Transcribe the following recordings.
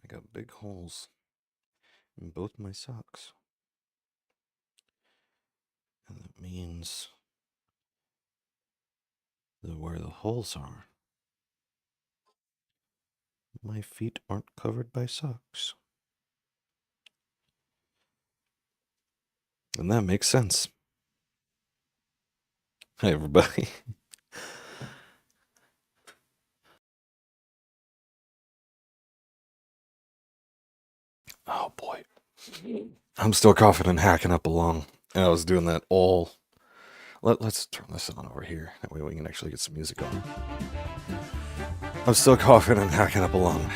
I got big holes in both my socks. And that means that where the holes are, my feet aren't covered by socks. And that makes sense. Hi, everybody. Oh, boy. I'm still coughing and hacking up a lung. And I was doing that all... Let's turn this on over here. That way we can actually get some music on. I'm still coughing and hacking up a lung.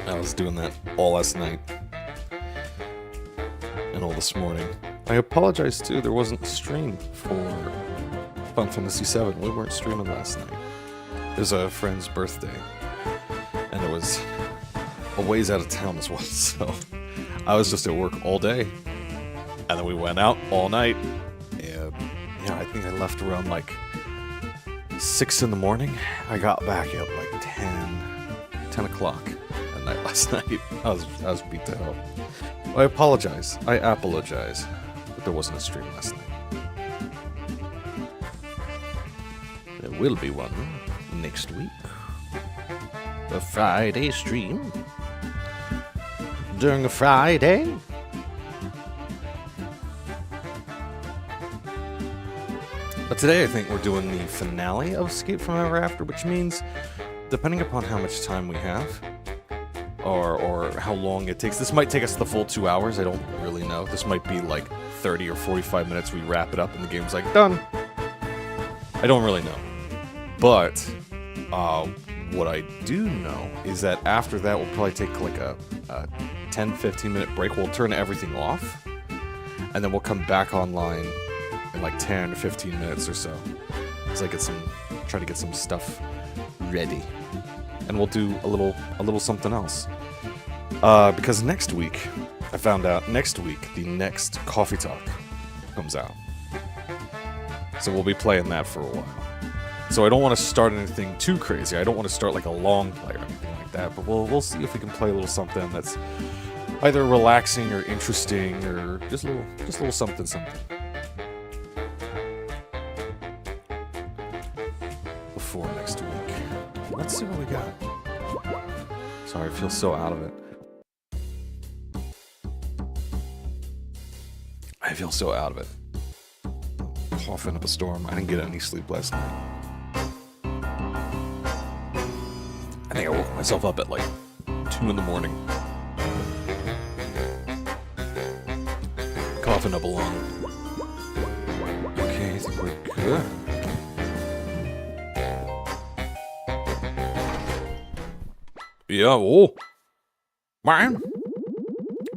I was doing that all last night. And all this morning. I apologize, too. There wasn't a stream for Final Fantasy VII. We weren't streaming last night. It was a friend's birthday. And it was a ways out of town as well, so I was just at work all day. And then we went out all night. And, yeah, I think I left around, like, 6 in the morning. I got back at, like, 10 o'clock at night last night. I was beat to hell. I apologize. I apologize that there wasn't a stream last night. There will be one next week. A Friday stream. During a Friday. But today I think we're doing the finale of Escape from Ever After, which means, depending upon how much time we have, or how long it takes, this might take us the full 2 hours, I don't really know. This might be like 30 or 45 minutes, we wrap it up and the game's like, done. I don't really know. But, what I do know is that after that we'll probably take like a 10-15 minute break. We'll turn everything off, and then we'll come back online in like 10 or 15 minutes or so. As I try to get some stuff ready. And we'll do a little something else. Because next week, I found out next week, the next Coffee Talk comes out. So we'll be playing that for a while. So I don't want to start anything too crazy. I don't want to start like a long play or anything like that, but we'll see if we can play a little something that's either relaxing or interesting or just a little something. Before next week. Let's see what we got. Sorry, I feel so out of it. I feel so out of it. Coughing up a storm. I didn't get any sleep last night. I think I woke myself up at like 2 in the morning. Coughing up a lung. Okay, I think we're good. Yeah, oh. Man.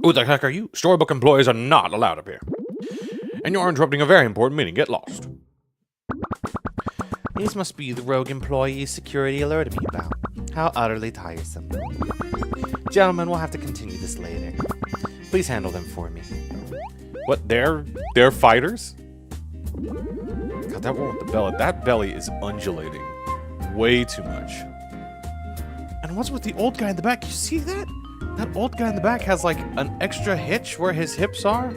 Who the heck are you? Storybook employees are not allowed up here. And you're interrupting a very important meeting. Get lost. These must be the rogue employees security alerted me about. How utterly tiresome. Gentlemen, we'll have to continue this later. Please handle them for me. What, they're fighters? God, that one with the belly. That belly is undulating way too much. And what's with the old guy in the back? You see that? That old guy in the back has like an extra hitch where his hips are.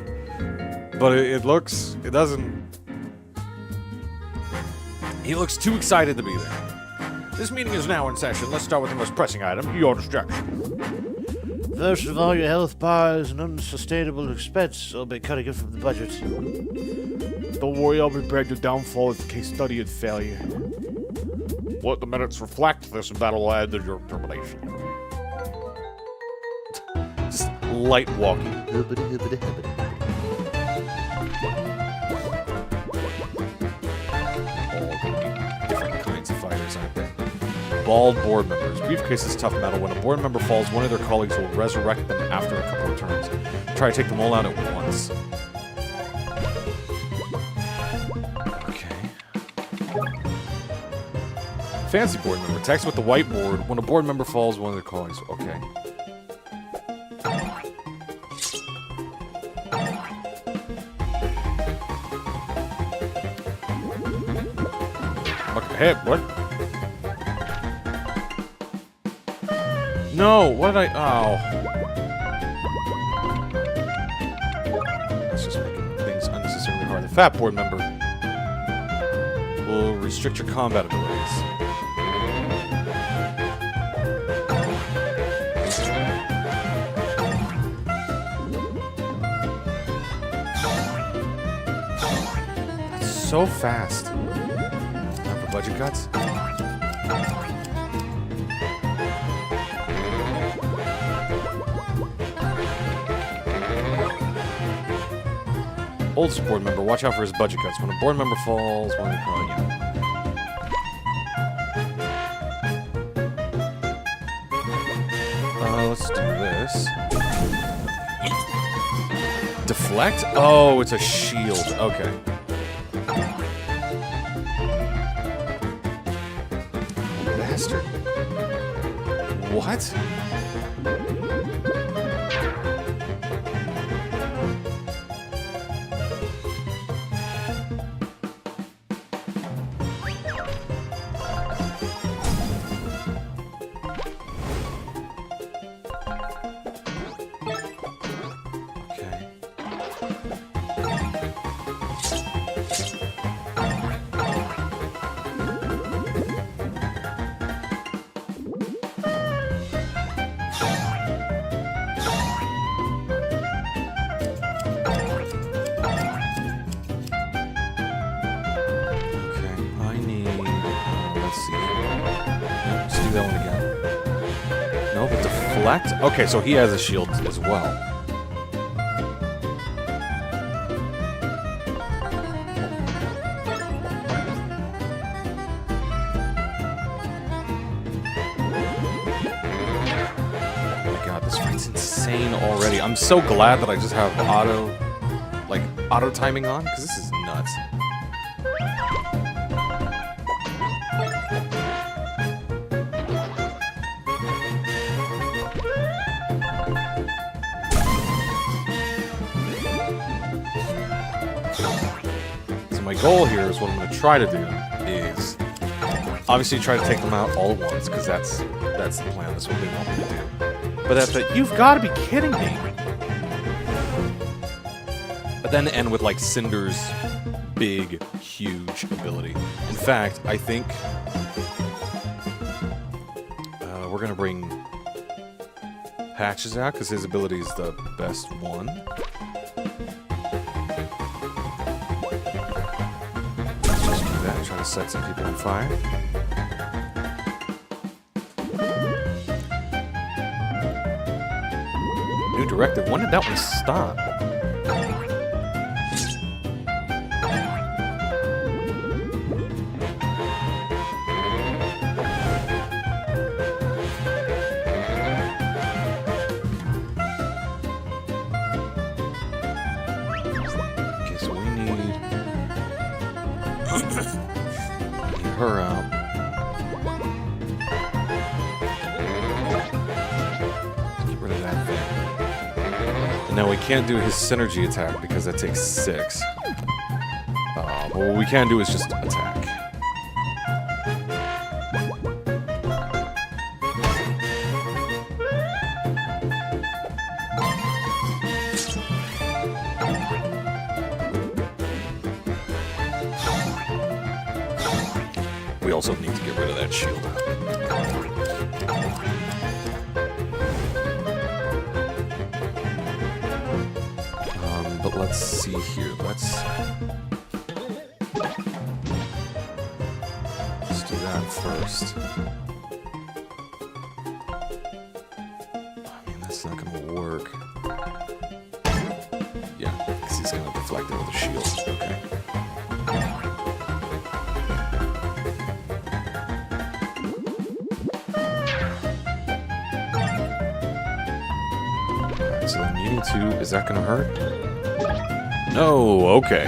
But it doesn't... He looks too excited to be there. This meeting is now in session. Let's start with the most pressing item, your distraction. First of all, your health bar is an unsustainable expense. I'll be cutting it from the budget. Don't worry, I'll prepare your downfall if the case study is failure. Let the minutes reflect this battle will add to your termination. Just light walking. Different kinds of fighters, aren't they? Bald board members. Briefcase is tough metal. When a board member falls, one of their colleagues will resurrect them after a couple of turns. Try to take them all out at once. Fancy board member. Text with the whiteboard. When a board member falls, one of their colleagues. Okay. Okay, hey, what? No, what did I... Oh. That's just making things unnecessarily hard. The fat board member will restrict your combat abilities. That's so fast. Time for budget cuts? Oldest board member, watch out for his budget cuts. When a board member falls, one yeah. Let's do this. Deflect? Oh, it's a shield. Okay. Bastard. What? That one again. No, but deflect? Okay, so he has a shield as well. Oh my god, this fight's insane already. I'm so glad that I just have auto timing on, because this is nuts. My goal here is what I'm going to try to do is obviously try to take them out all at once, because that's the plan. That's what they want me to do. But you've got to be kidding me. But then end with like Cinder's big, huge ability. In fact, I think we're going to bring Patches out because his ability is the best one. Try to set some people on fire. New directive. When did that one stop? Okay, so we need her out. Get rid of that thing. And now we can't do his synergy attack because that takes 6. But what we can do is just attack. We also need to get rid of that shield. But let's see here. Let's do that first. I mean, that's not going to work. Yeah, because he's going to deflect it with a shield. Okay. So then you need to... Is that going to hurt? No, okay.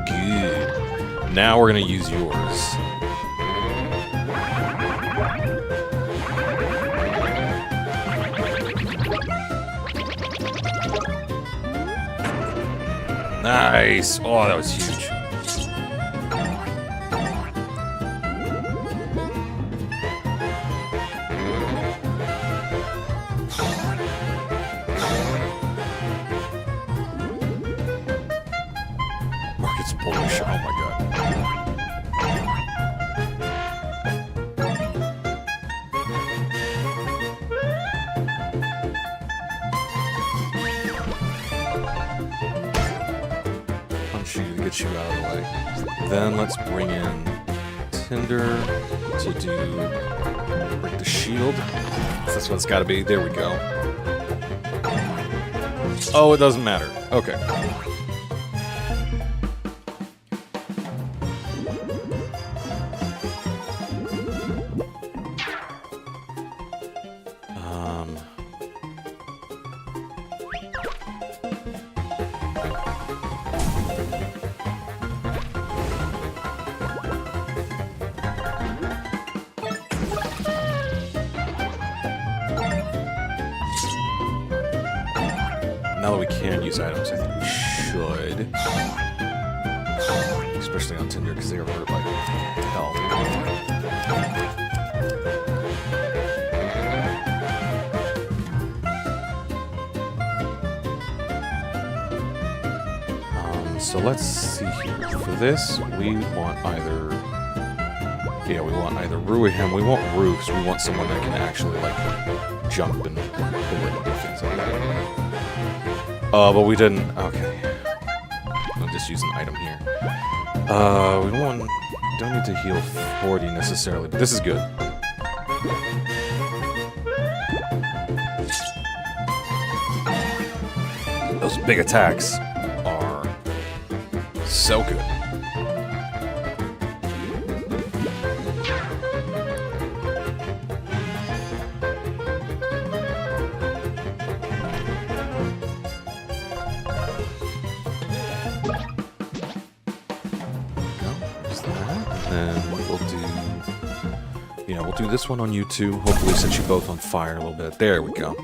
Good. Now we're going to use yours. Nice. Oh, that was huge. get you out of the way. Then let's bring in Tinder to do break the shield. That's what it's got to be. There we go. Oh, it doesn't matter. Okay. Now that we can use items, I think we should. Especially on Tinder, because they are hurt by hell. So let's see here. For this, we want either... Yeah, we want either Rue or him. We want Rue, because we want someone that can actually, like, jump and bullet and do things like that. But we didn't... Okay. I'll just use an item here. We don't need to heal 40 necessarily, but this is good. Those big attacks are so good. We'll do this one on you two. Hopefully set you both on fire a little bit. There we go.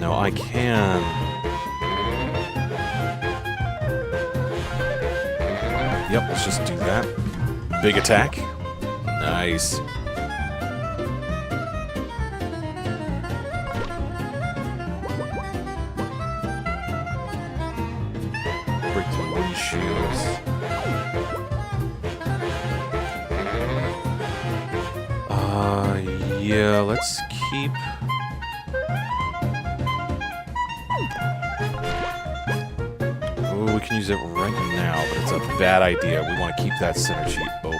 No, I can... Yep, let's just do that. Big attack. Nice. Break the windshields. Yeah, let's keep... We can use it right now, but it's a bad idea. We want to keep that synergy open.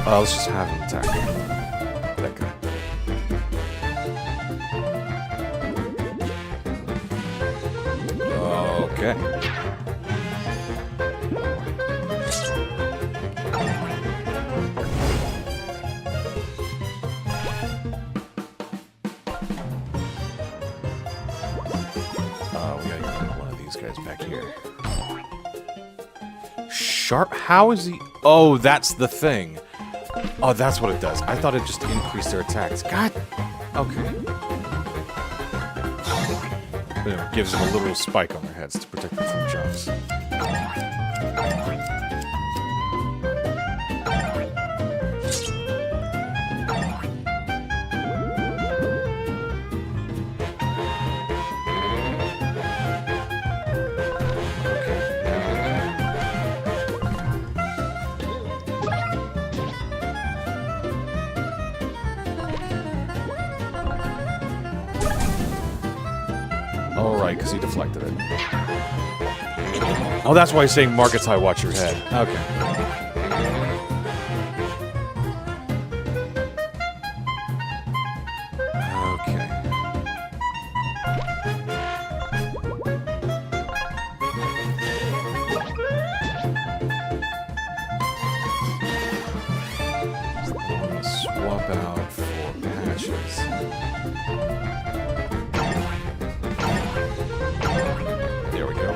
Let's just have him attack that guy. Okay. Guys back here. Sharp? How is he? Oh, that's the thing. Oh, that's what it does. I thought it just increased their attacks. God. Okay. But it gives them a little spike on their heads to protect them from jumps. Oh, right, because he deflected it. Oh, that's why he's saying markets high, watch your head. Okay. Okay. I'm gonna swap out for patches.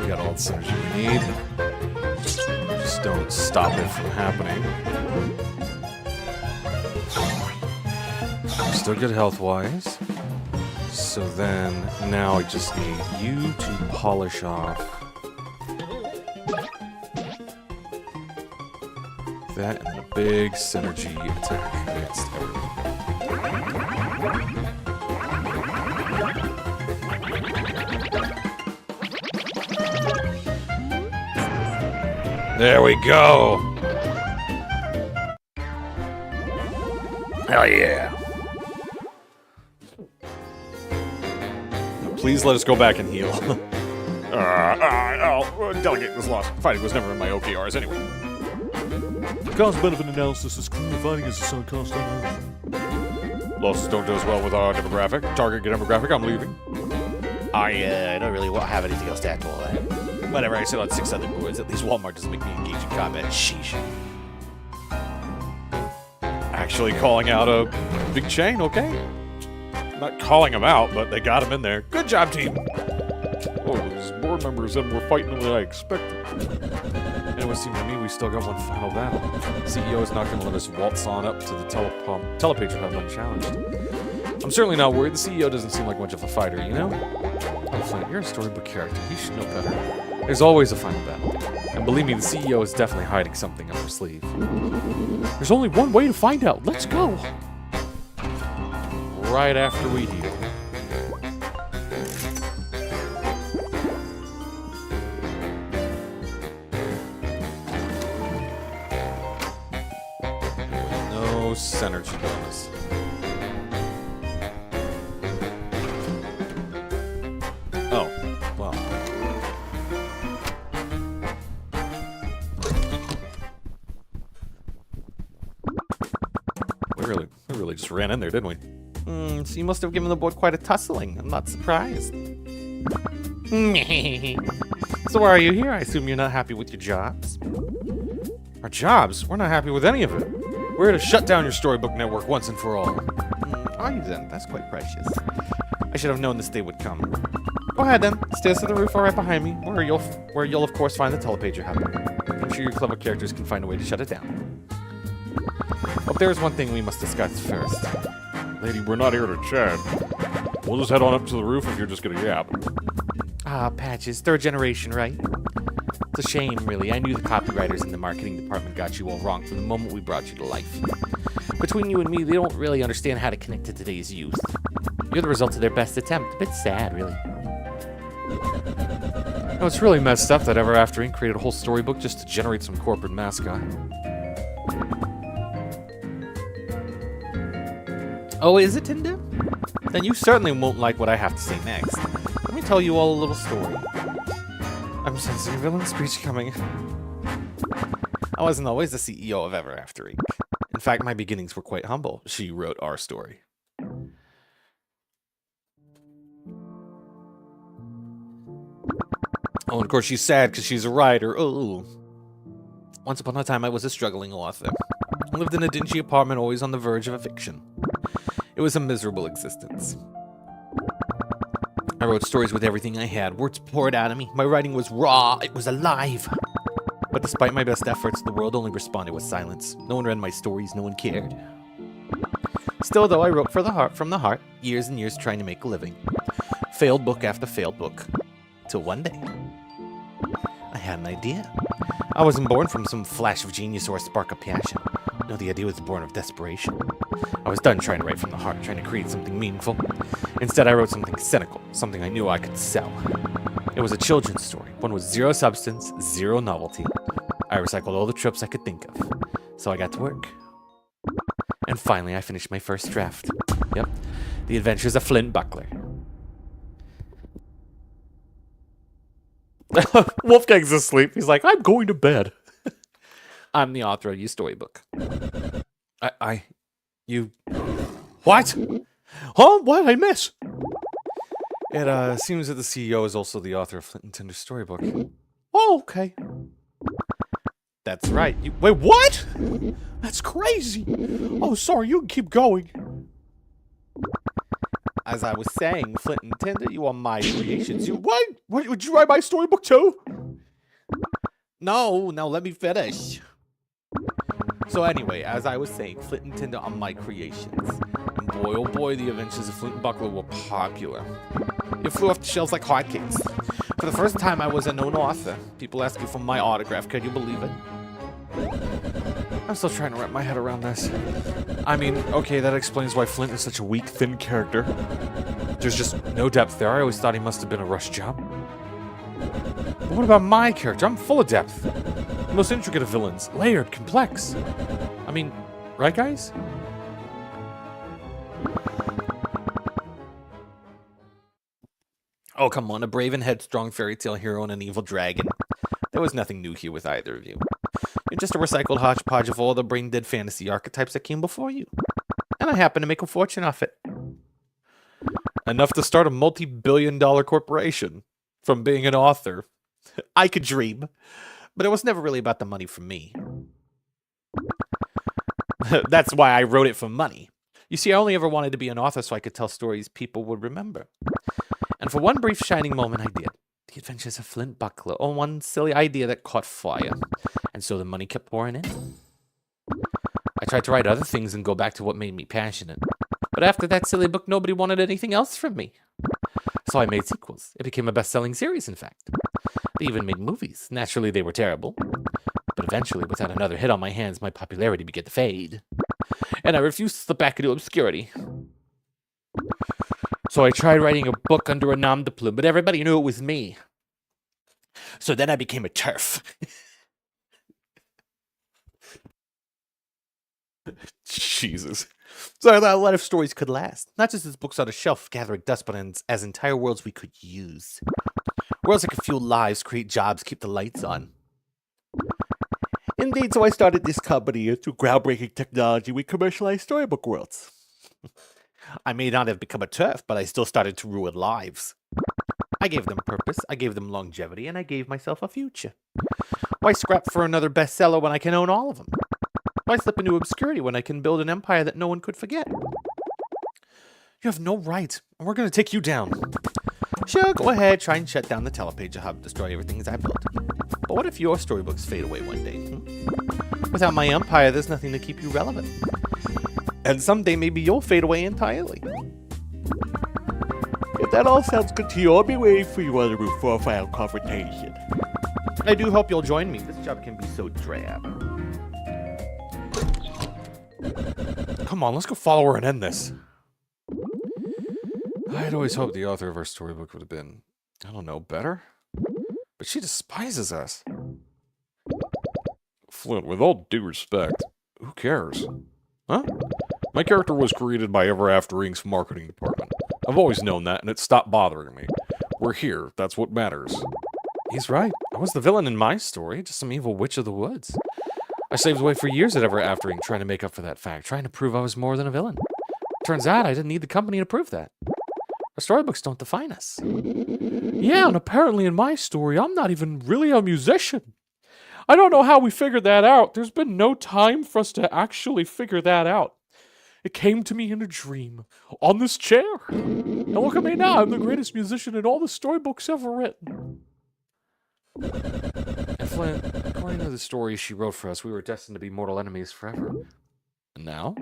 We got all the synergy we need. Just don't stop it from happening. Still good health-wise. So then, now I just need you to polish off that and a big synergy attack against everyone. There we go. Hell yeah. Please let us go back and heal. Delegate was lost. Fighting was never in my OKRs anyway. Cost-benefit analysis is clear. Fighting is a sunk cost unknown. Losses don't do as well with our demographic. Target demographic, I'm leaving. I don't really have anything else to add to all that. Whatever, I sit on 6 other boards. At least Walmart doesn't make me engage in combat. Sheesh. Actually calling out a big chain, okay? Not calling them out, but they got him in there. Good job, team. Oh, those board members and were fighting than I expected. And it would seem to me we still got one final battle. The CEO is not going to let us waltz on up to the telepatron hub unchallenged. I'm certainly not worried. The CEO doesn't seem like much of a fighter, you know? Oh, Flint, you're a storybook character. You should know better. There's always a final battle. And believe me, the CEO is definitely hiding something up her sleeve. There's only one way to find out. Let's go. Right after we heal. No synergy bonus. Oh, well. We really just ran in there, didn't we? So you must have given the board quite a tussling. I'm not surprised. So why are you here? I assume you're not happy with your jobs. Our jobs? We're not happy with any of it. We're here to shut down your storybook network once and for all. Are you then? That's quite precious. I should have known this day would come. Go ahead then. Stairs to the roof are right behind me, where you'll of course find the telepager hub. I'm sure your clever characters can find a way to shut it down. But there's one thing we must discuss first. Lady, we're not here to chat. We'll just head on up to the roof if you're just gonna yap. Ah, Patches, 3rd generation, right? It's a shame, really. I knew the copywriters in the marketing department got you all wrong from the moment we brought you to life. Between you and me, they don't really understand how to connect to today's youth. You're the result of their best attempt. A bit sad, really. No, it's really messed up that Ever After Inc. created a whole storybook just to generate some corporate mascot. Oh, is it, Tinder? Then you certainly won't like what I have to say next. Let me tell you all a little story. I'm sensing a villain speech coming. I wasn't always the CEO of Ever After Inc. In fact, my beginnings were quite humble. She wrote our story. Oh, and of course she's sad because she's a writer. Oh. Once upon a time, I was a struggling author. I lived in a dingy apartment, always on the verge of eviction. It was a miserable existence. I wrote stories with everything I had. Words poured out of me. My writing was raw. It was alive. But despite my best efforts, the world only responded with silence. No one read my stories. No one cared. Still, though, I wrote from the heart, years and years trying to make a living. Failed book after failed book. Till one day, I had an idea. I wasn't born from some flash of genius or a spark of passion. No, the idea was born of desperation. I was done trying to write from the heart, trying to create something meaningful. Instead, I wrote something cynical, something I knew I could sell. It was a children's story, one with zero substance, zero novelty. I recycled all the tropes I could think of. So I got to work. And finally, I finished my first draft. Yep, The Adventures of Flint Buckler. Wolfgang's asleep. He's like, I'm going to bed. I'm the author of your storybook. You... What? Huh? What did I miss? It seems that the CEO is also the author of Flint and Tinder's storybook. Oh, okay. That's right. Wait, what? That's crazy. Oh, sorry. You can keep going. As I was saying, Flint and Tinder, you are my creations. What? Would you write my storybook too? No, now let me finish. So anyway, as I was saying, Flint and Tinder are my creations. And boy, oh boy, the Adventures of Flint and Buckler were popular. It flew off the shelves like hotcakes. For the first time, I was a known author. People asked me for my autograph. Can you believe it? I'm still trying to wrap my head around this. I mean, okay, that explains why Flint is such a weak, thin character. There's just no depth there. I always thought he must have been a rush job. But what about my character? I'm full of depth. The most intricate of villains. Layered, complex. I mean, right, guys? Oh, come on. A brave and headstrong fairy tale hero and an evil dragon. There was nothing new here with either of you. You're just a recycled hodgepodge of all the brain-dead fantasy archetypes that came before you. And I happen to make a fortune off it. Enough to start a multi-billion-dollar corporation from being an author. I could dream. But it was never really about the money for me. That's why I wrote it for money. You see, I only ever wanted to be an author so I could tell stories people would remember. And for one brief shining moment, I did. The Adventures of Flint Buckler, or one silly idea that caught fire. And so the money kept pouring in. I tried to write other things and go back to what made me passionate. But after that silly book, nobody wanted anything else from me. So I made sequels. It became a best-selling series, in fact. They even made movies. Naturally, they were terrible. But eventually, without another hit on my hands, my popularity began to fade. And I refused to slip back into obscurity. So I tried writing a book under a nom de plume, but everybody knew it was me. So then I became a TERF. Jesus. So I thought a lot of stories could last. Not just as books on a shelf gathering dust, but as entire worlds we could use. Worlds that could fuel lives, create jobs, keep the lights on. Indeed, so I started this company. Through groundbreaking technology, we commercialized storybook worlds. I may not have become a TERF, but I still started to ruin lives. I gave them purpose, I gave them longevity, and I gave myself a future. Why scrap for another bestseller when I can own all of them? Why slip into obscurity when I can build an empire that no one could forget? You have no right, and we're going to take you down. Sure, go ahead, try and shut down the telepager hub, destroy everything as I built. But what if your storybooks fade away one day? Without my empire, there's nothing to keep you relevant. And someday maybe you'll fade away entirely. If that all sounds good to you, I'll be waiting for you on the roof for a final confrontation. I do hope you'll join me. This job can be so drab. Come on, let's go follow her and end this. I'd always hoped the author of our storybook would have been, I don't know, better? But she despises us. Flint, with all due respect, who cares? Huh? My character was created by Ever After Inc.'s marketing department. I've always known that, and it stopped bothering me. We're here. That's what matters. He's right. I was the villain in my story, just some evil witch of the woods. I slaved away for years at Ever After Inc. trying to make up for that fact, trying to prove I was more than a villain. Turns out I didn't need the company to prove that. Our storybooks don't define us. Yeah, and apparently in my story, I'm not even really a musician. I don't know how we figured that out. There's been no time for us to actually figure that out. It came to me in a dream, on this chair. And look at me now, I'm the greatest musician in all the storybooks ever written. And Flint, according to the story she wrote for us, we were destined to be mortal enemies forever. And now?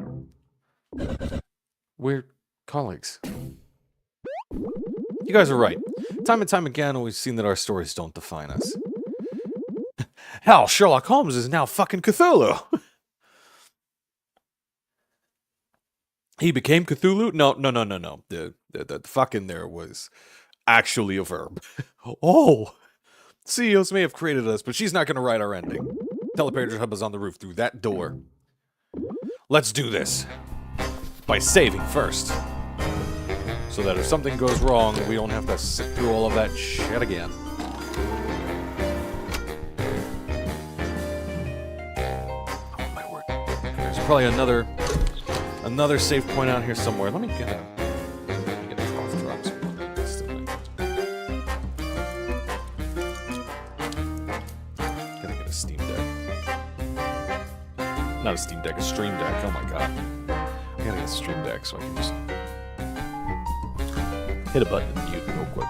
We're colleagues. You guys are right. Time and time again, we've seen that our stories don't define us. Hell, Sherlock Holmes is now fucking Cthulhu. He became Cthulhu? No. The fucking there was actually a verb. Oh! CEOs may have created us, but she's not going to write our ending. Teleporter hub is on the roof through that door. Let's do this. By saving first. So that if something goes wrong, we don't have to sit through all of that shit again. Oh my word. There's probably another safe point out here somewhere. Let me get a cough drop. Gotta get a Steam Deck. Not a Steam Deck, a Stream Deck. Oh my god. I gotta get a Stream Deck so I can just hit a button and mute real quick.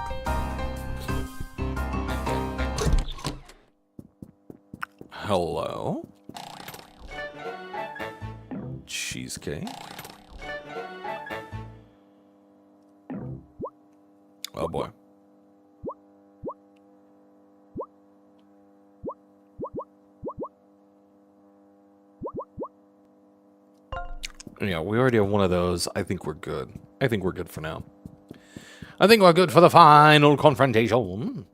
Hello? Cheesecake? Oh boy. Yeah, we already have one of those. I think we're good. I think we're good for now. I think we're good for the final confrontation.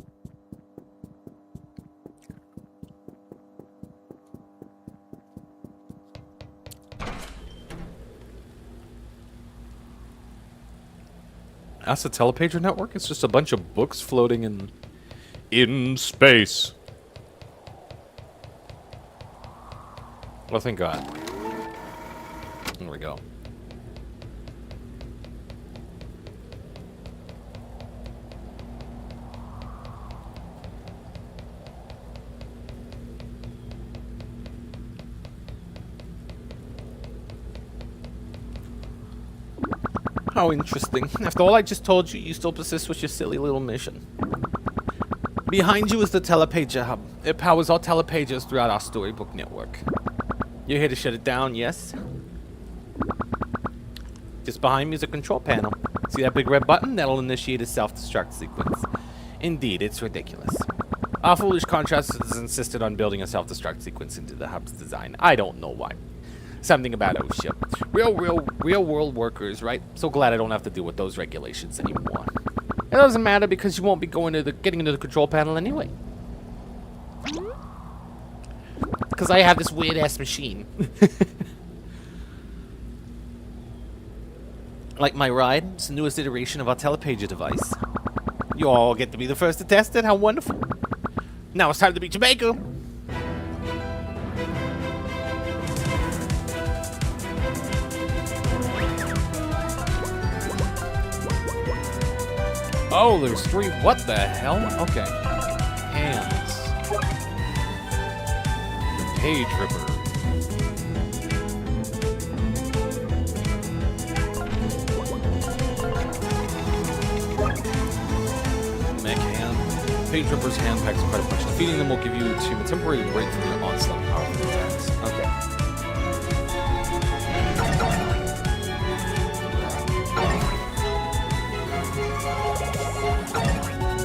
That's a telepager network? It's just a bunch of books floating In space. Well, thank God. There we go. How interesting. After all I just told you, you still persist with your silly little mission. Behind you is the telepager hub. It powers all telepagers throughout our storybook network. You're here to shut it down, yes? Just behind me is a control panel. See that big red button? That'll initiate a self-destruct sequence. Indeed, it's ridiculous. Our foolish contractors insisted on building a self-destruct sequence into the hub's design. I don't know why. Something about OSHA. Real world workers, right? So glad I don't have to deal with those regulations anymore. It doesn't matter because you won't be getting into the control panel anyway. Because I have this weird-ass machine. Like my ride, it's the newest iteration of our telepager device. You all get to be the first to test it. How wonderful. Now it's time to beat Jamaica. Oh, there's 3. What the hell? Okay. Hands. The Page Ripper. Mech hand. Page Ripper's hand packs quite a punch. Defeating them will give you a temporary break from your onslaught powerful attacks. Okay.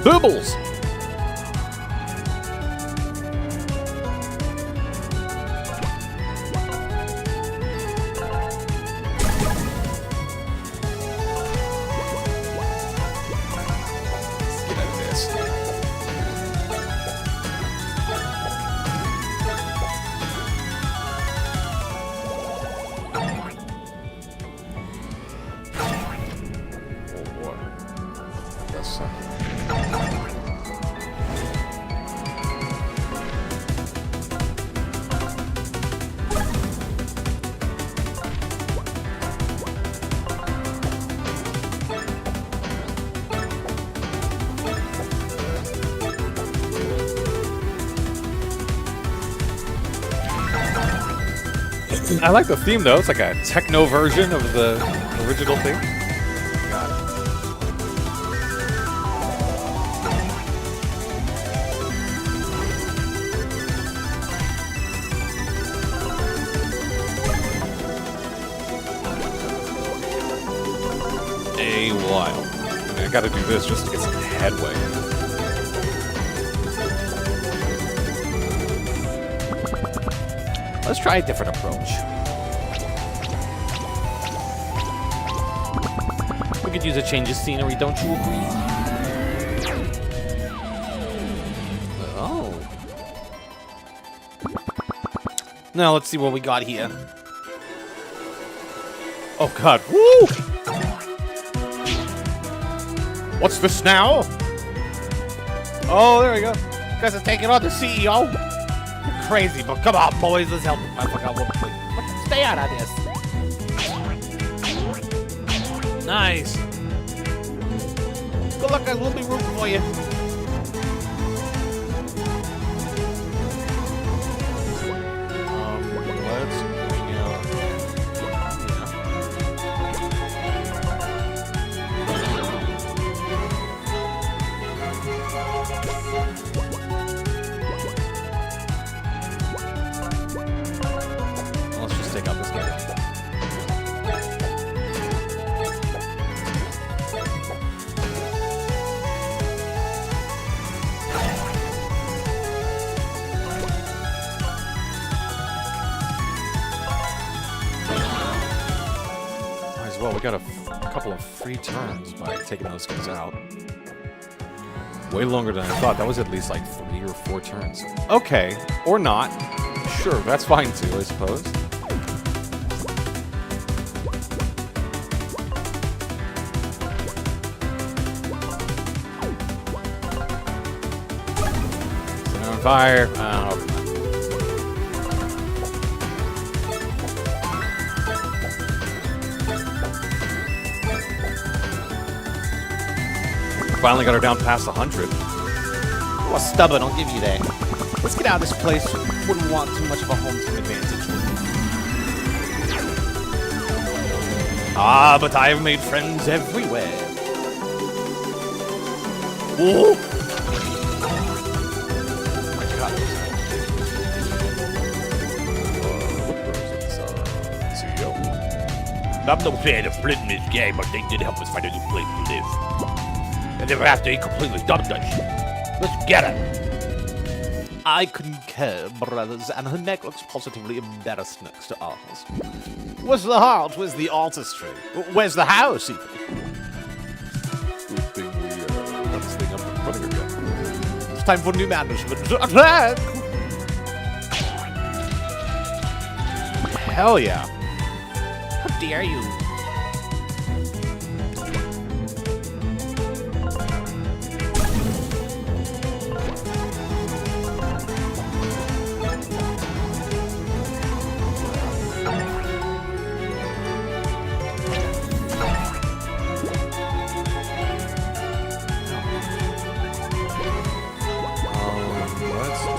Boobles! Let's get out of this. Oh boy. That's something. I like the theme though. It's like a techno version of the original theme. Got it. A while. I mean, I gotta do this just to get some headway. Let's try a different approach. We could use a change of scenery, don't you agree? Oh. Now let's see what we got here. Oh god. Woo! What's this now? Oh, there we go. You guys are taking on the CEO. You're crazy, but come on, boys. Let's help him. I forgot what. Stay out of this. Nice. Good luck, guys. We'll be rooting for you. Let's bring out. Let's just take out this guy. Well, we got a couple of free turns by taking those guys out. Way longer than I thought. That was at least like 3 or 4 turns. Okay, or not. Sure, that's fine too, I suppose. fire. Finally got her down past 100. Well, stubborn, I'll give you that. Let's get out of this place. Wouldn't want too much of a home team advantage. Ah, but I have made friends everywhere. Oh! My God. CEO. I'm no fan of splitting this game, but they did help us find a new place to live. And never after he completely dumped us. Let's get it. I concur, brothers, and her neck looks positively embarrassed next to ours. Where's the heart? Where's the artistry? Where's the house, even? Good thing we got this thing up and running again. It's time for new management. Attack! Hell yeah. How dare you? Let's do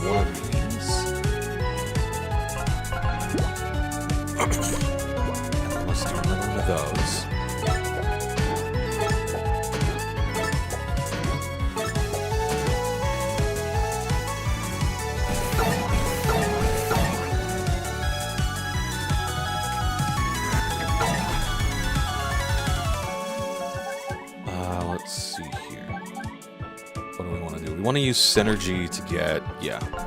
one of these. And let's do another one of those. Let's see here. What do we want to do? We want to use synergy to get,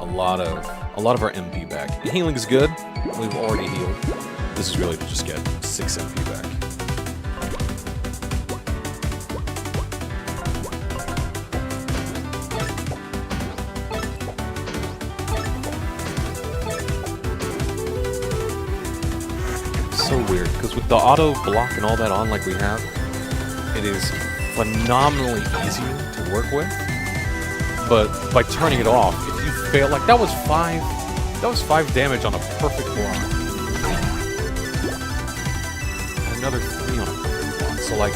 a lot of our MP back. Healing is good. We've already healed. This is really to just get 6 MP back. So weird, because with the auto block and all that on like we have, it is phenomenally easy to work with. But by turning it off, if you fail, like that was 5 damage on a perfect block. And another 3 on a perfect block. So like,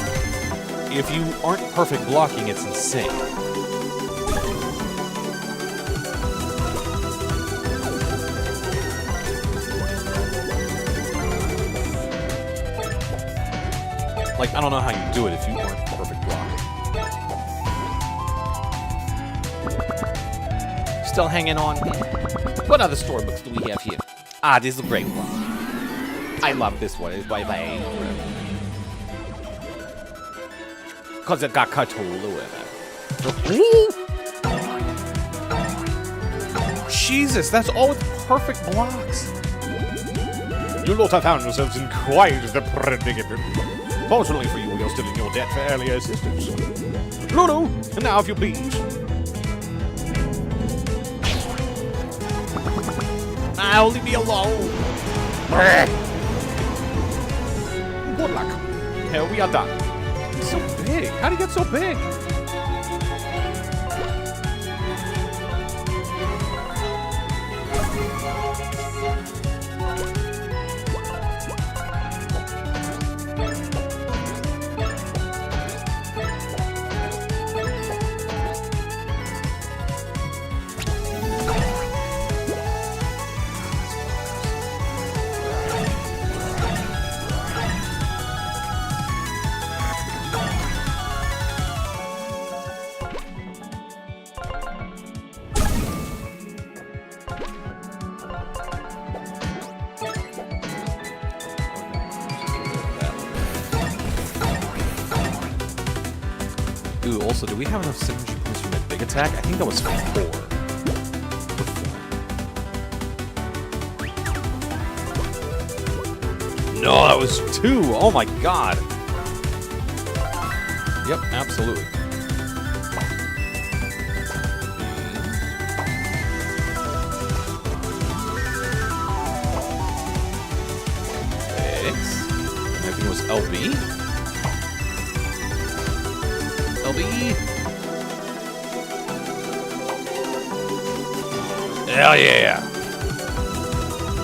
if you aren't perfect blocking, it's insane. Like, I don't know how you do it if you aren't perfect blocking. Still hanging on. What other storybooks do we have here? Ah, this is a great one. I love this one. It's by because it got Cthulhu in it. Jesus, that's all with perfect blocks. You lot have found yourselves in quite the predicament. Fortunately for you, you're still in your debt for earlier assistance. Lulu, and now if you please. Now leave me alone. Good luck. Here we are done. He's so big. How do you get so big? Ooh, also, do we have enough synergy points from that big attack? I think that was 4. No, that was 2! Oh my god! Yep, absolutely. X. I think it was LB. LB. Hell yeah.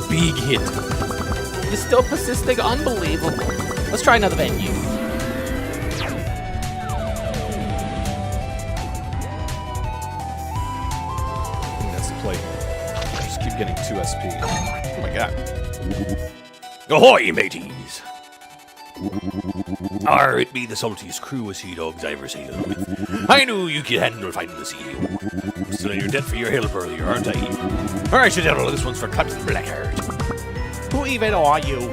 Big hit. You're still persisting? Unbelievable. Let's try another venue. I think that's the play. Just keep getting 2 SP. Oh my god. Ahoy, mateys! It be the saltiest crew of sea dogs I ever sailed with. I knew you could handle fighting the sea. I'm still in your debt for your help earlier, aren't I? Alright, you devil, this one's for Clemson Blackheart. Who even are you?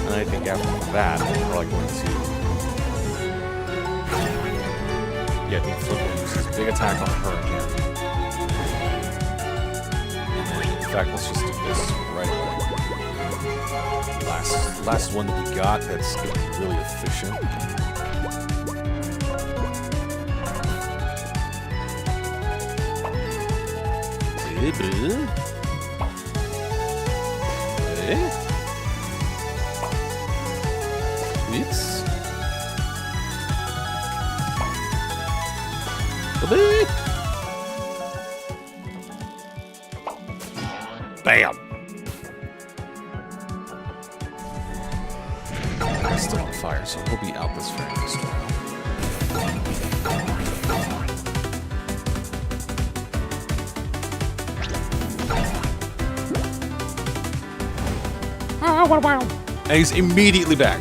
And I think after that, we're probably going to... Yeah, I think Flip will use his big attack on her again. In fact, let's just do this right away. Last one that we got that's going to be really efficient. It's... Bam! He's still on fire, so he'll be out this very next round. And he's immediately back.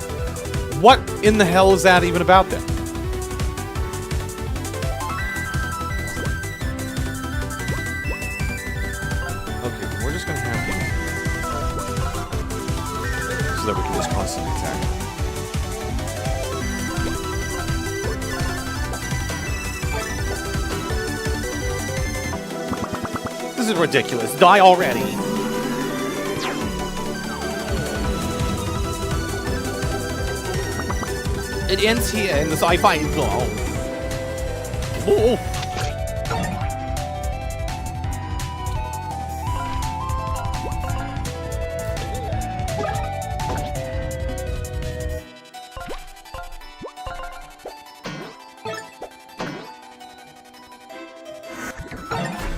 What in the hell is that even about then? Okay, we're just gonna have him so that we can just constantly attack him. This is ridiculous. Die already. It ends here in the sci-fi zone. Oh.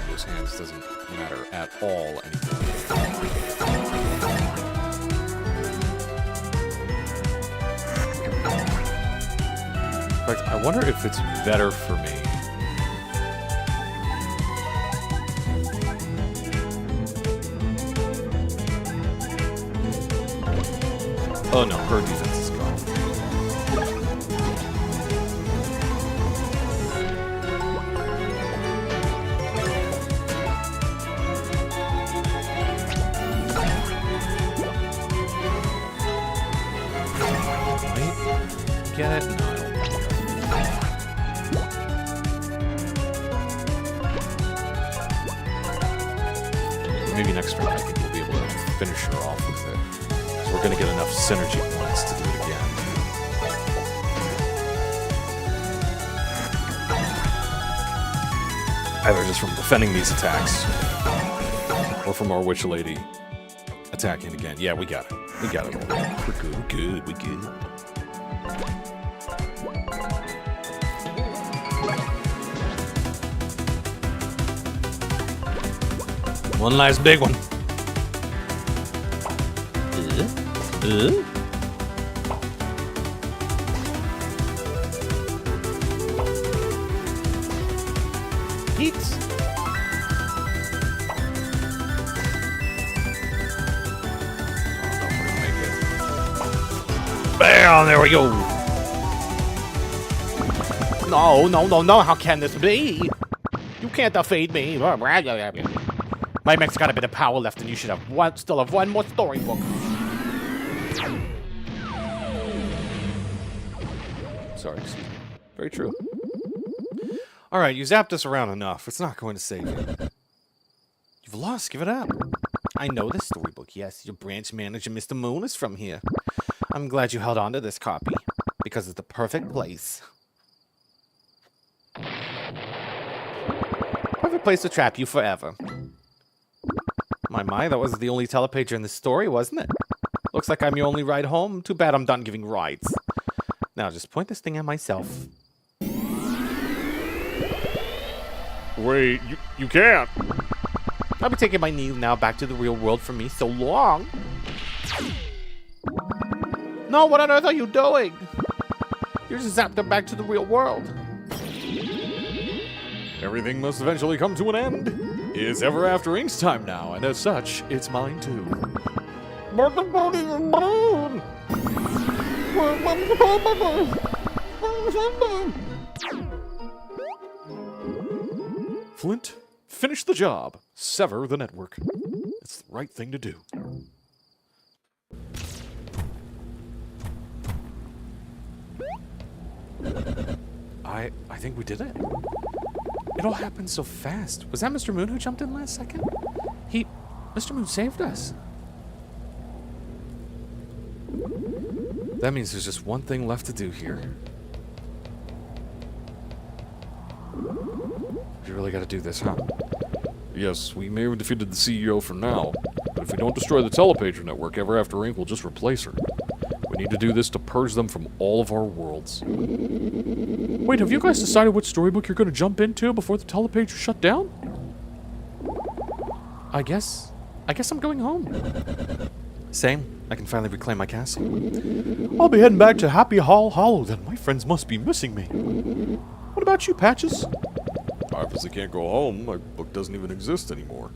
Those hands doesn't matter at all anymore. In fact, I wonder if it's better for me. Oh no, her defense is gone. Wait, get it? No, I don't. Maybe next round I think we'll be able to finish her off with it. So we're going to get enough synergy points to do it again. Either just from defending these attacks, or from our Witch Lady attacking again. Yeah, we got it. We got it. We're good, we're good, we're good. One last big one. Heats. Bam! There we go. No, no, no, no. How can this be? You can't defeat me. My mech's got a bit of power left, and you should have still have one more storybook. Sorry, excuse me. Very true. Alright, you zapped us around enough. It's not going to save you. You've lost, give it up. I know this storybook, yes. Your branch manager, Mr. Moon, is from here. I'm glad you held on to this copy, because it's the perfect place. Perfect place to trap you forever. My, that was the only telepager in the story, wasn't it? Looks like I'm your only ride home. Too bad I'm done giving rides. Now just point this thing at myself. Wait, you can't. I'll be taking my niece now back to the real world for me so long. No, what on earth are you doing? You just zapped them back to the real world. Everything must eventually come to an end. It's Ever After Ink's time now, and as such, it's mine too. Flint, finish the job. Sever the network. It's the right thing to do. I think we did it. It all happened so fast. Was that Mr. Moon who jumped in last second? Mr. Moon saved us. That means there's just one thing left to do here. You really gotta do this, huh? Yes, we may have defeated the CEO for now, but if we don't destroy the telepager network, Ever After Ink will just replace her. We need to do this to purge them from all of our worlds. Wait, have you guys decided which storybook you're going to jump into before the telepager shut down? I guess I'm going home. Same. I can finally reclaim my castle. I'll be heading back to Happy Hall Hollow then. My friends must be missing me. What about you, Patches? I obviously can't go home. My book doesn't even exist anymore.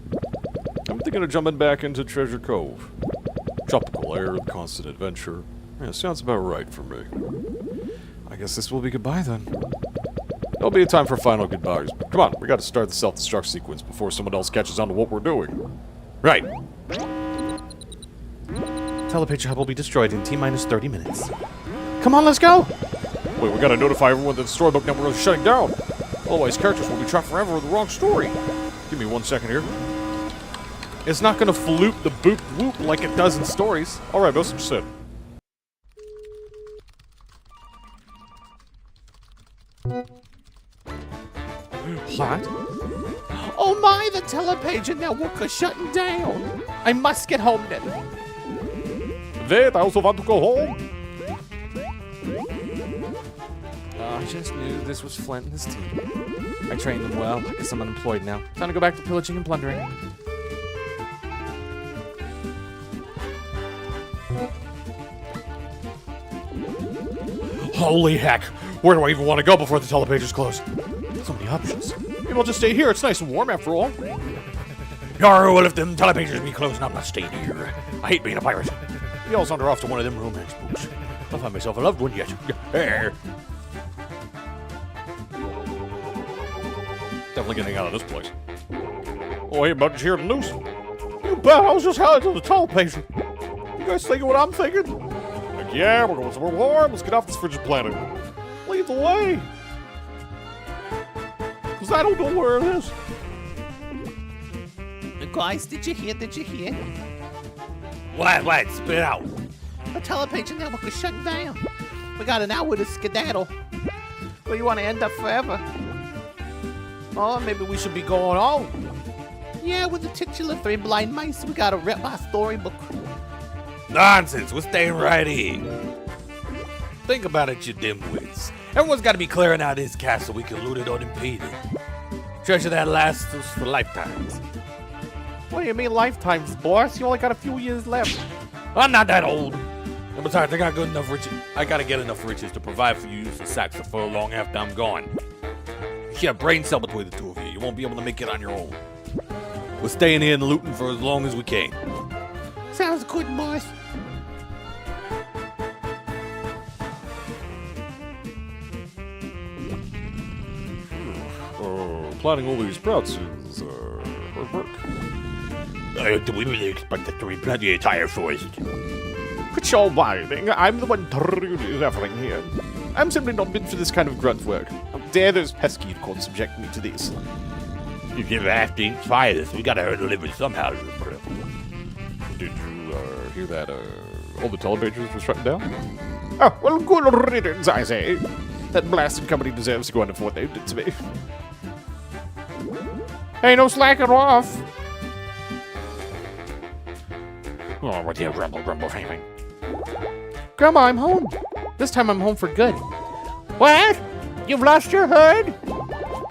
I'm thinking of jumping back into Treasure Cove. Tropical air, constant adventure. Yeah, sounds about right for me. I guess this will be goodbye then. There'll be a time for final goodbyes, but come on, we gotta start the self-destruct sequence before someone else catches on to what we're doing. Right. Telepager hub will be destroyed in T-minus 30 minutes. Come on, let's go. Wait, we gotta notify everyone that the storybook network is shutting down. Otherwise, characters will be trapped forever with the wrong story. Give me 1 second here. It's not gonna floop the boop whoop like it does in stories. Alright, that's what you said. What? Oh my, the telepager network is shutting down. I must get home then. Wait, I also want to go home. I just knew this was Flint and his team. I trained them well. I guess I'm unemployed now. Time to go back to pillaging and plundering. Holy heck! Where do I even want to go before the telepages close? So many options. Maybe I'll just stay here. It's nice and warm after all. Yarr, well, if them telepages be closing, I'm not staying here. I hate being a pirate. Maybe I'll wander off to one of them romance books. I'll find myself a loved one yet. There. Definitely getting out of this place. Oh, hey, Mug's here to news. You bet, I was just headed to the telepager. You guys thinking what I'm thinking? Heck yeah, we're going somewhere warm. Let's get off this frigid planet. Lead the way. Because I don't know where it is. Guys, did you hear? What? Spit it out. The telepager network is shutting down. We got an hour to skedaddle. Well, you want to end up forever? Oh, maybe we should be going home. Yeah, with the titular 3 blind mice, we gotta rip our storybook. Nonsense. We're staying right here. Think about it, you dimwits. Everyone's got to be clearing out his castle so we can loot it unimpeded. Treasure that lasts us for lifetimes. What do you mean lifetimes, boss? You only got a few years left. I'm not that old. And besides, I got good enough riches. I gotta get enough riches to provide for you for sacks for long after I'm gone. You should have brain cell between the two of you. You won't be able to make it on your own. We're staying here and looting for as long as we can. Sounds good, boss. Planning all these sprouts is hard work. We really expected to replant the entire forest. Quit your whining. I'm the one truly everything here. I'm simply not meant for this kind of grunt work. How dare those pesky unicorns subject me to this? You never have to inspire this. We gotta earn a living somehow. Did you hear that all the telepagers were shutting down? Oh, well, good riddance, I say. That blasted company deserves to go under for what they did to me. Hey, no slacking off. Oh, what do you grumble, grumble, hang. Grandma, I'm home. This time I'm home for good. What? You've lost your hood?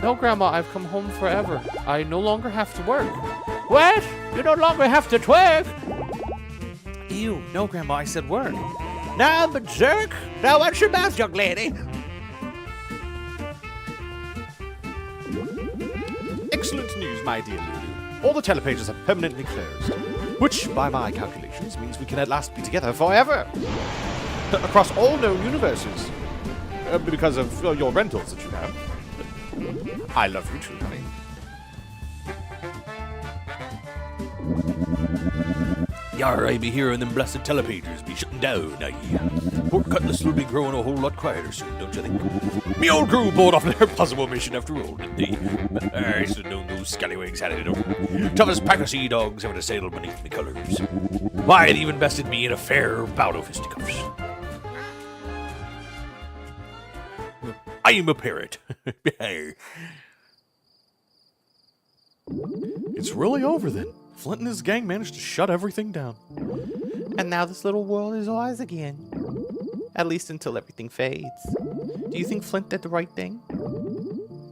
No, Grandma, I've come home forever. I no longer have to work. What? You no longer have to twerk? Ew, no, Grandma, I said work. Now, but jerk. Now, what's your mouth, young lady? Excellent news, my dear Lulu. All the telepages are permanently closed, which, by my calculations, means we can at last be together forever. Across all known universes. Because of your rentals that you have. I love you too, honey. Yar, I be hearing them blessed telepages be shutting down, Port Cutlass will be growing a whole lot quieter soon, don't you think? Me old crew pulled off their possible mission after all, didn't they? I should have known those scallywags had it over. Toughest pack of sea dogs ever to sail beneath me colours. Why, it even bested me in a fair bout of fisticuffs. I am a parrot. It's really over then. Flint and his gang managed to shut everything down. And now this little world is ours again. At least until everything fades. Do you think Flint did the right thing?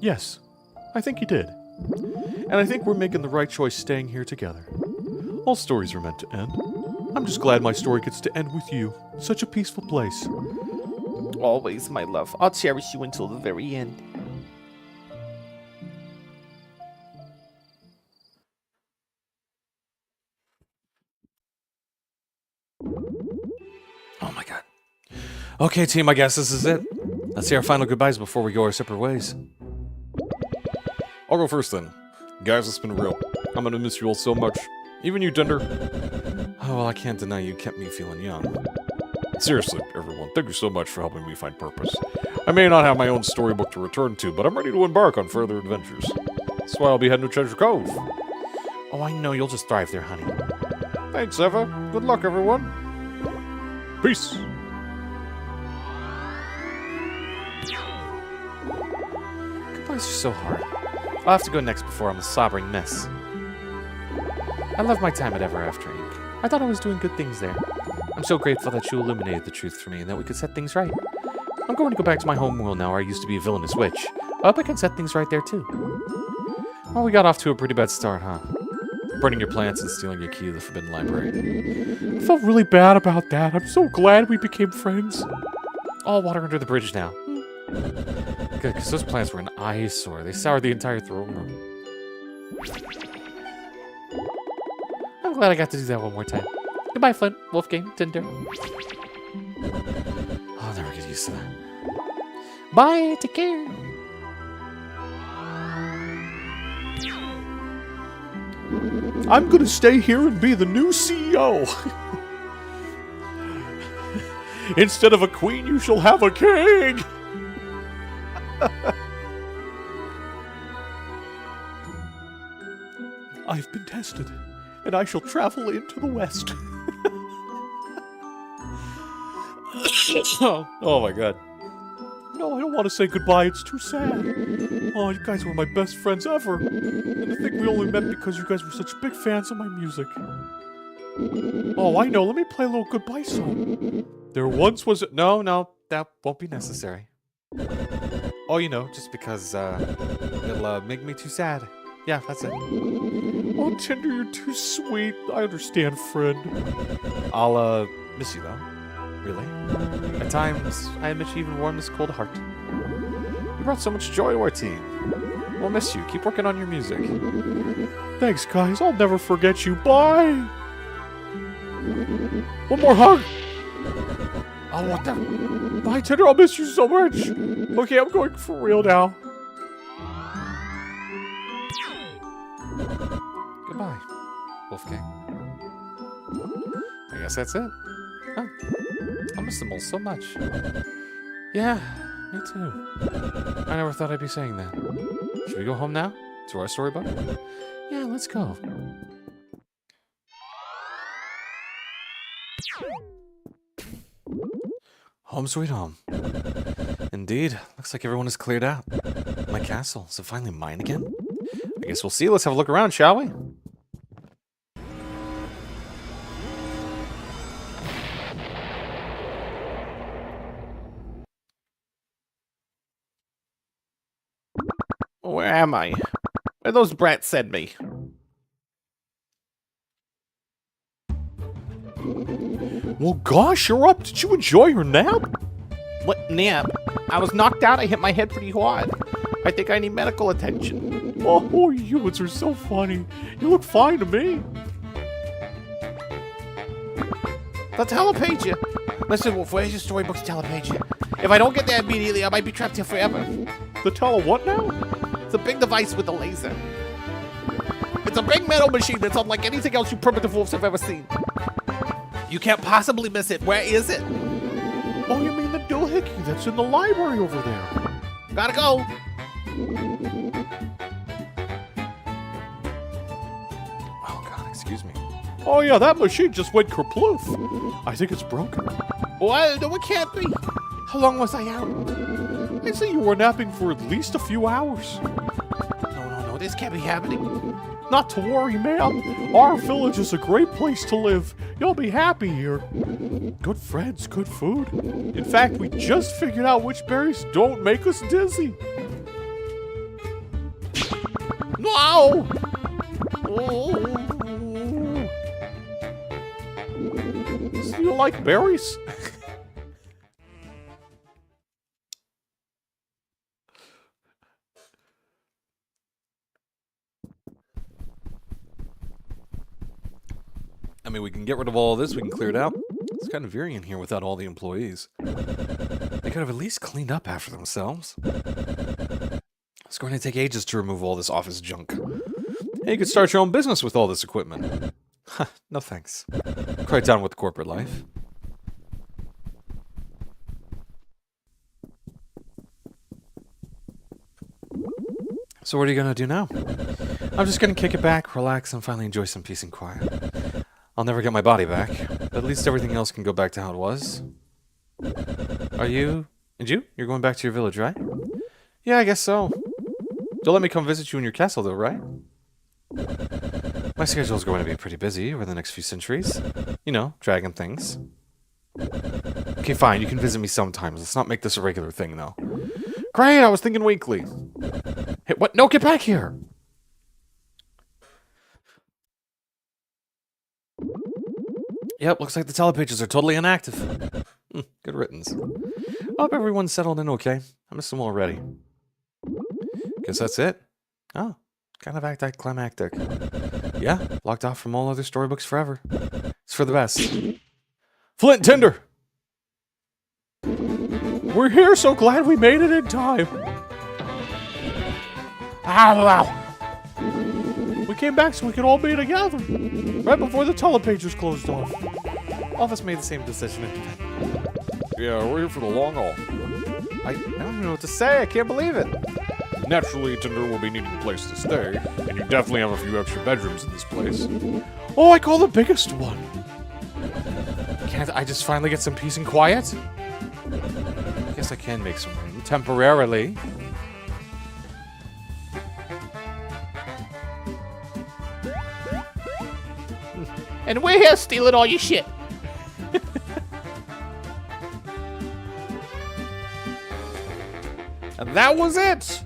Yes, I think he did. And I think we're making the right choice staying here together. All stories are meant to end. I'm just glad my story gets to end with you. Such a peaceful place. Always, my love. I'll cherish you until the very end. Oh my god. Okay, team, I guess this is it. Let's say our final goodbyes before we go our separate ways. I'll go first then. Guys, it's been real. I'm gonna miss you all so much. Even you, Dunder. Oh, well, I can't deny you kept me feeling young. Seriously, everyone, thank you so much for helping me find purpose. I may not have my own storybook to return to, but I'm ready to embark on further adventures. That's why I'll be heading to Treasure Cove. Oh, I know, you'll just thrive there, honey. Thanks, Eva. Good luck, everyone. Peace. Goodbyes are so hard. I'll have to go next before I'm a slobbering mess. I love my time at Ever After Inc. I thought I was doing good things there. I'm so grateful that you illuminated the truth for me and that we could set things right. I'm going to go back to my home world now where I used to be a villainous witch. I hope I can set things right there too. Well, we got off to a pretty bad start, huh? Burning your plants and stealing your key to the Forbidden Library. I felt really bad about that. I'm so glad we became friends. All water under the bridge now. Good, because those plants were an eyesore. They soured the entire throne room. I'm glad I got to do that one more time. Goodbye, Flint, Wolfgang, Tinder. I'll never get used to that. Bye, take care. I'm gonna stay here and be the new CEO. Instead of a queen, you shall have a king. I've been tested, and I shall travel into the West. Oh my god. No, I don't want to say goodbye. It's too sad. Oh, you guys were my best friends ever. And to think we only met because you guys were such big fans of my music. Oh, I know. Let me play a little goodbye song. There once was a... No, that won't be necessary. Oh, you know, just because, it'll, make me too sad. Yeah, that's it. Oh, Tinder, you're too sweet. I understand, friend. I'll, miss you, though. Really. At times, I admit you even warm this cold heart. You brought so much joy to our team. We'll miss you. Keep working on your music. Thanks, guys. I'll never forget you. Bye. One more hug. Oh, what the... Bye, Tinder. I'll miss you so much. Okay, I'm going for real now. Goodbye, Wolfgang. I guess that's it. Oh, I miss them all so much. Yeah, me too. I never thought I'd be saying that. Should we go home now? To our storybook? Yeah, let's go. Home sweet home. Indeed. Looks like everyone is cleared out. My castle. Is it finally mine again? I guess we'll see. Let's have a look around, shall we? where am I? Where those brats send me? Well, gosh, you're up. Did you enjoy your nap? What nap? I was knocked out. I hit my head pretty hard. I think I need medical attention. Oh, humans are so funny. You look fine to me. The telepager. Listen, Wolf, where's your storybook's telepager? If I don't get there immediately, I might be trapped here forever. The tele what now? It's a big device with a laser. It's a big metal machine that's unlike anything else you primitive wolves have ever seen. You can't possibly miss it. Where is it? Oh, you mean the doohickey that's in the library over there? Gotta go. Oh God, excuse me. Oh yeah, that machine just went kerploof. I think it's broken. What? No, it can't be. How long was I out? I'd say you were napping for at least a few hours. No, this can't be happening. Not to worry, ma'am. Our village is a great place to live. You'll be happy here. Good friends, good food. In fact, we just figured out which berries don't make us dizzy. No! Oh. Do you like berries? I mean, we can get rid of all of this. We can clear it out. It's kind of eerie in here without all the employees. They could have at least cleaned up after themselves. It's going to take ages to remove all this office junk. Hey, you could start your own business with all this equipment. No thanks. Quite done with corporate life. So what are you going to do now? I'm just going to kick it back, relax, and finally enjoy some peace and quiet. I'll never get my body back, but at least everything else can go back to how it was. Are you? And you? You're going back to your village, right? Yeah, I guess so. Don't let me come visit you in your castle, though, right? My schedule's going to be pretty busy over the next few centuries. You know, dragon things. Okay, fine, you can visit me sometimes. Let's not make this a regular thing, though. Great, I was thinking weekly. Hey, what? No, get back here! Yep, looks like the telepages are totally inactive. Good riddance. Hope everyone's settled in okay. I miss them already. Guess that's it. Oh, kind of anticlimactic. Yeah, locked off from all other storybooks forever. It's for the best. Flint and Tinder! We're here, so glad we made it in time. Ow. We came back so we could all be together. Right before the telepages closed off. All of us made the same decision. Yeah, we're here for the long haul. I don't know what to say. I can't believe it. Naturally, Tinder will be needing a place to stay, and you definitely have a few extra bedrooms in this place. Oh, I call the biggest one. Can't I just finally get some peace and quiet? I guess I can make some room temporarily. And we're here stealing all your shit. And that was it!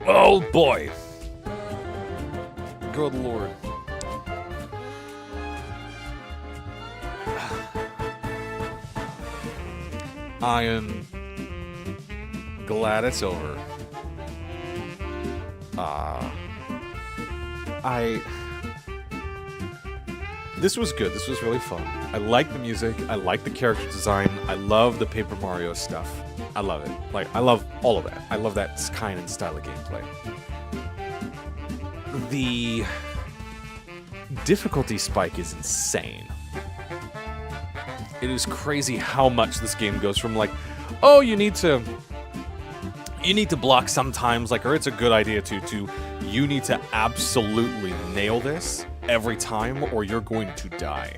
Oh boy. Good lord. I am glad it's over. This was good. This was really fun. I like the music. I like the character design. I love the Paper Mario stuff. I love it. Like, I love all of that. I love that kind and style of gameplay. The difficulty spike is insane. It is crazy how much this game goes from like, oh, you need to block sometimes, like, or it's a good idea to you need to absolutely nail this every time or you're going to die.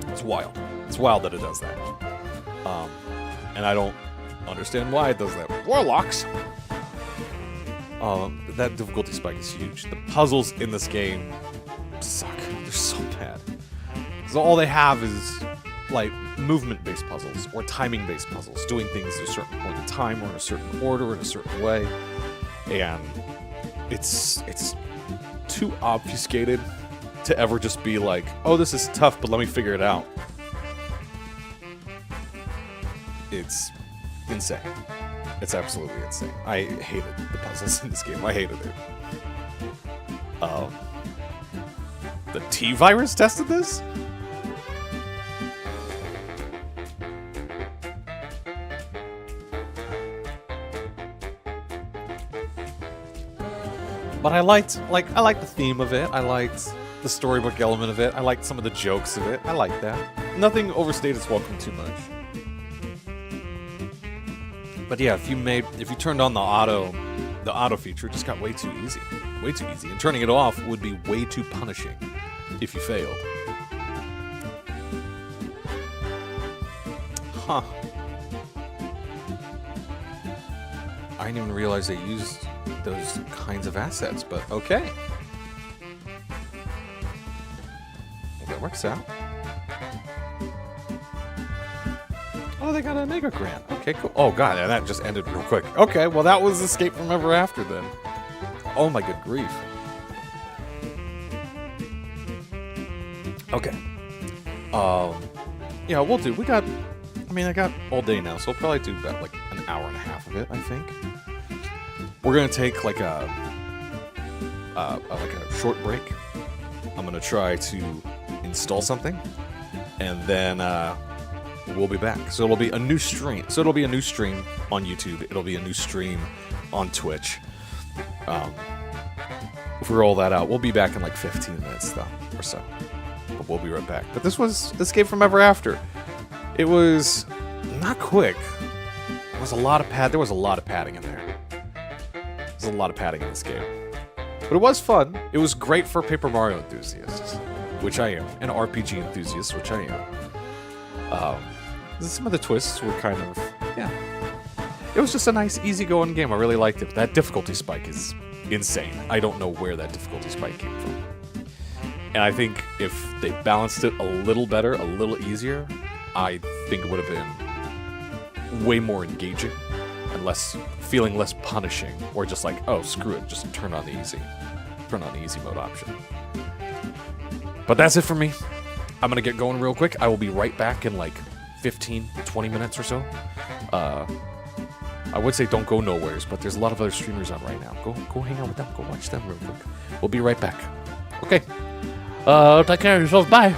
It's wild. It's wild that it does that. And I don't understand why it does that. Warlocks! That difficulty spike is huge. The puzzles in this game suck. They're so bad. So all they have is like movement-based puzzles or timing-based puzzles, doing things at a certain point in time or in a certain order in a certain way, and it's too obfuscated to ever just be like, oh, this is tough, but let me figure it out. It's insane. It's absolutely insane. I hated the puzzles in this game. I hated it. The T-Virus tested this? But I liked the theme of it. I liked the storybook element of it. I liked some of the jokes of it. I liked that. Nothing overstayed its welcome too much. But yeah, if you turned on the auto feature, it just got way too easy. Way too easy. And turning it off would be way too punishing if you failed. Huh. I didn't even realize they used those kinds of assets, but okay. Well, that works out. Oh, they got a Mega Grant. Okay, cool. Oh, God, and that just ended real quick. Okay, well, that was Escape from Ever After, then. Oh, my good grief. Okay. Yeah, we'll do. I got all day now, so we'll probably do about, like, an hour and a half of it, I think. We're gonna take, like a short break. I'm gonna try to install something, and then, we'll be back. So it'll be a new stream. So it'll be a new stream on YouTube. It'll be a new stream on Twitch. If we roll that out, we'll be back in like 15 minutes though, or so. But we'll be right back. But this was Escape from Ever After. It was not quick. There was a lot of padding in there. There's a lot of padding in this game. But it was fun. It was great for Paper Mario enthusiasts, which I am, and RPG enthusiasts, which I am. Some of the twists were kind of, yeah. It was just a nice, easygoing game. I really liked it. That difficulty spike is insane. I don't know where that difficulty spike came from. And I think if they balanced it a little better, a little easier, I think it would have been way more engaging and feeling less punishing, or just like, oh, screw it, just turn on the easy mode option. But that's it for me. I'm gonna get going real quick. I will be right back in like 15, 20 minutes or so. I would say don't go nowheres, but there's a lot of other streamers on right now. Go hang out with them. Go watch them real quick. We'll be right back. Okay. Take care of yourself. Bye.